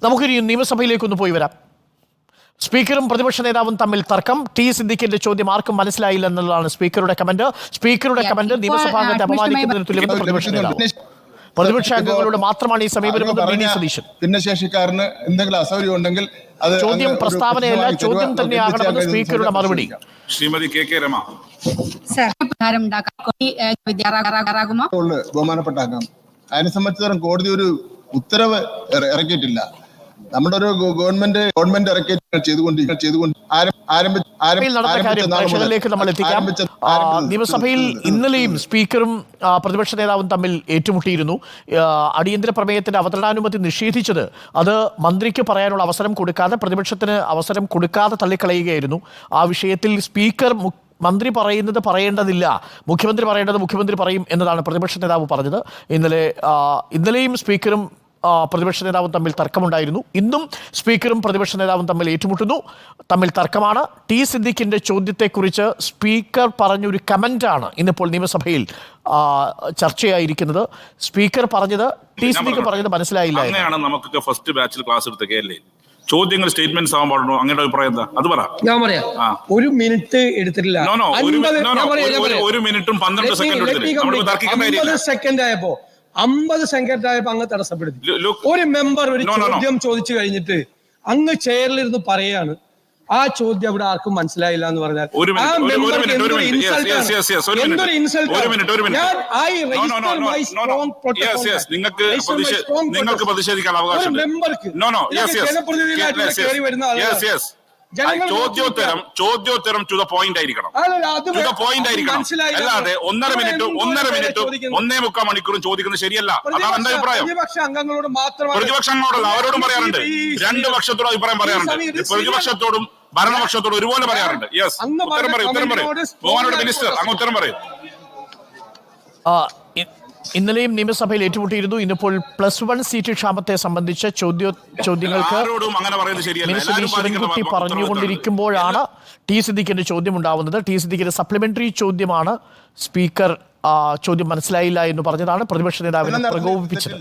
നമുക്കൊരു നിയമസഭയിലേക്കൊന്ന് പോയി വരാം. സ്പീക്കറും പ്രതിപക്ഷ നേതാവും തമ്മിൽ തർക്കം. ടി സിദ്ദിഖിന്റെ ചോദ്യം ആർക്കും മനസ്സിലായില്ല എന്നുള്ളതാണ് സ്പീക്കറുടെ കമന്റ്. നിയമസഭാംഗത്തെ അപമാനിക്കുന്നതിന് തുല്യമെന്ന് പ്രതിപക്ഷ നേതാവ്. പ്രതിപക്ഷ അംഗങ്ങളോട് മാത്രമാണ് ഈ സമീപനമെന്ന് വി.ഡി. സതീശൻ. ഭിന്നശേഷിക്കാരന് എന്തെങ്കിലും അസൗകര്യം ഉണ്ടെങ്കിൽ അത് ചോദ്യം പ്രസ്താവനയല്ല, ചോദ്യം തന്നെയാകണമെന്ന് സ്പീക്കറുടെ മറുപടി. ശ്രീമതി കെ രമ. ബഹുമാനപ്പെട്ട അംഗം, അതിനെ സംബന്ധിച്ചിടത്തോളം കോടതി ഒരു ഉത്തരവ് ഇറക്കിയിട്ടില്ല. നമ്മുടെ ഒരു ഗവൺമെന്റ് പ്രേക്ഷകരിലേക്ക് നമ്മൾ എത്തിക്കാം. നിയമസഭയിൽ ഇന്നലെയും സ്പീക്കറും പ്രതിപക്ഷ നേതാവും തമ്മിൽ ഏറ്റുമുട്ടിയിരുന്നു. അടിയന്തര പ്രമേയത്തിന്റെ അവതരണാനുമതി നിഷേധിച്ചത് അത് മന്ത്രിക്ക് പറയാനുള്ള അവസരം കൊടുക്കാതെ, പ്രതിപക്ഷത്തിന് അവസരം കൊടുക്കാതെ തള്ളിക്കളയുകയായിരുന്നു. ആ വിഷയത്തിൽ സ്പീക്കർ മന്ത്രി പറയുന്നത് പറയേണ്ടതില്ല, മുഖ്യമന്ത്രി പറയേണ്ടത് മുഖ്യമന്ത്രി പറയും എന്നതാണ് പ്രതിപക്ഷ നേതാവ് പറഞ്ഞത്. ഇന്നലെയും സ്പീക്കറും പ്രതിപക്ഷ നേതാവും തമ്മിൽ തർക്കമുണ്ടായിരുന്നു. ഇന്നും സ്പീക്കറും പ്രതിപക്ഷ നേതാവും തമ്മിൽ ഏറ്റുമുട്ടുന്നു, തമ്മിൽ തർക്കമാണ്. ടി സിദ്ദിഖിന്റെ ചോദ്യത്തെക്കുറിച്ച് സ്പീക്കർ പറഞ്ഞൊരു കമന്റാണ് ഇന്നിപ്പോൾ നിയമസഭയിൽ ചർച്ചയായിരിക്കുന്നത്. സ്പീക്കർ പറഞ്ഞത് ടി സിദ്ദിഖ് പറഞ്ഞത് മനസ്സിലായില്ല. അങ്ങനെയാണ് നമുക്ക് ഫസ്റ്റ് ബാച്ചിൽ ക്ലാസ് എടുത്തല്ലേ ചോദ്യങ്ങൾ സ്റ്റേറ്റ്മെന്റ്സ് ആവാൻ പാടുള്ളൂ. അങ്ങനെ അഭിപ്രായം എന്താ? അത് പറ. ഞാൻ പറയാം. ഒരു മിനിറ്റ് എടുത്തിട്ടില്ല. ഒരു മിനിറ്റും 12 സെക്കൻഡ് ആയപ്പോ 50 സെക്കൻഡ് ആയപ്പോ അങ്ങ് തടസ്സപ്പെടുത്തി. ഒരു മെമ്പർ ഒരു ചോദ്യം ചോദിച്ചു കഴിഞ്ഞിട്ട് അങ്ങ് ചെയറിലിരുന്ന് പറയാണ് ആ ചോദ്യം അവിടെ ആർക്കും മനസ്സിലായില്ല എന്ന് പറഞ്ഞാൽ നിങ്ങൾക്ക് പ്രതിഷേധിക്കാൻ അവകാശം. ചോദ്യോത്തരം ടു ദ പോയിന്റ് ആയിരിക്കണം. അല്ലാതെ 1.5 മിനിറ്റും 1.25 മണിക്കൂറും ചോദിക്കുന്നത് ശരിയല്ല. അതാണ് എന്റെ അഭിപ്രായം. പ്രതിപക്ഷ അംഗങ്ങളോടല്ല, അവരോടും പറയാറുണ്ട്. 2 പക്ഷത്തോടും അഭിപ്രായം പറയാറുണ്ട്. പ്രതിപക്ഷത്തോടും ഭരണപക്ഷത്തോടും ഒരുപോലെ പറയാറുണ്ട്. യെസ്, ഉത്തരം പറയും. ബഹുമാനോട് മിനിസ്റ്റർ അങ്ങ് ഉത്തരം പറയും. ഇന്നലെയും നിയമസഭയിൽ ഏറ്റുമുട്ടിയിരുന്നു. ഇന്നിപ്പോൾ +1 സീറ്റ് ക്ഷാമത്തെ സംബന്ധിച്ച ചോദ്യങ്ങൾക്ക് ശിവൻകുട്ടി പറഞ്ഞുകൊണ്ടിരിക്കുമ്പോഴാണ് ടി സിദ്ദിഖിന്റെ ചോദ്യം ഉണ്ടാവുന്നത്. ടി സിദ്ദിഖിന്റെ സപ്ലിമെന്ററി ചോദ്യമാണ്. സ്പീക്കർ ചോദ്യം മനസ്സിലായില്ല എന്ന് പറഞ്ഞതാണ് പ്രതിപക്ഷ നേതാവിനെ പ്രകോപിപ്പിച്ചത്.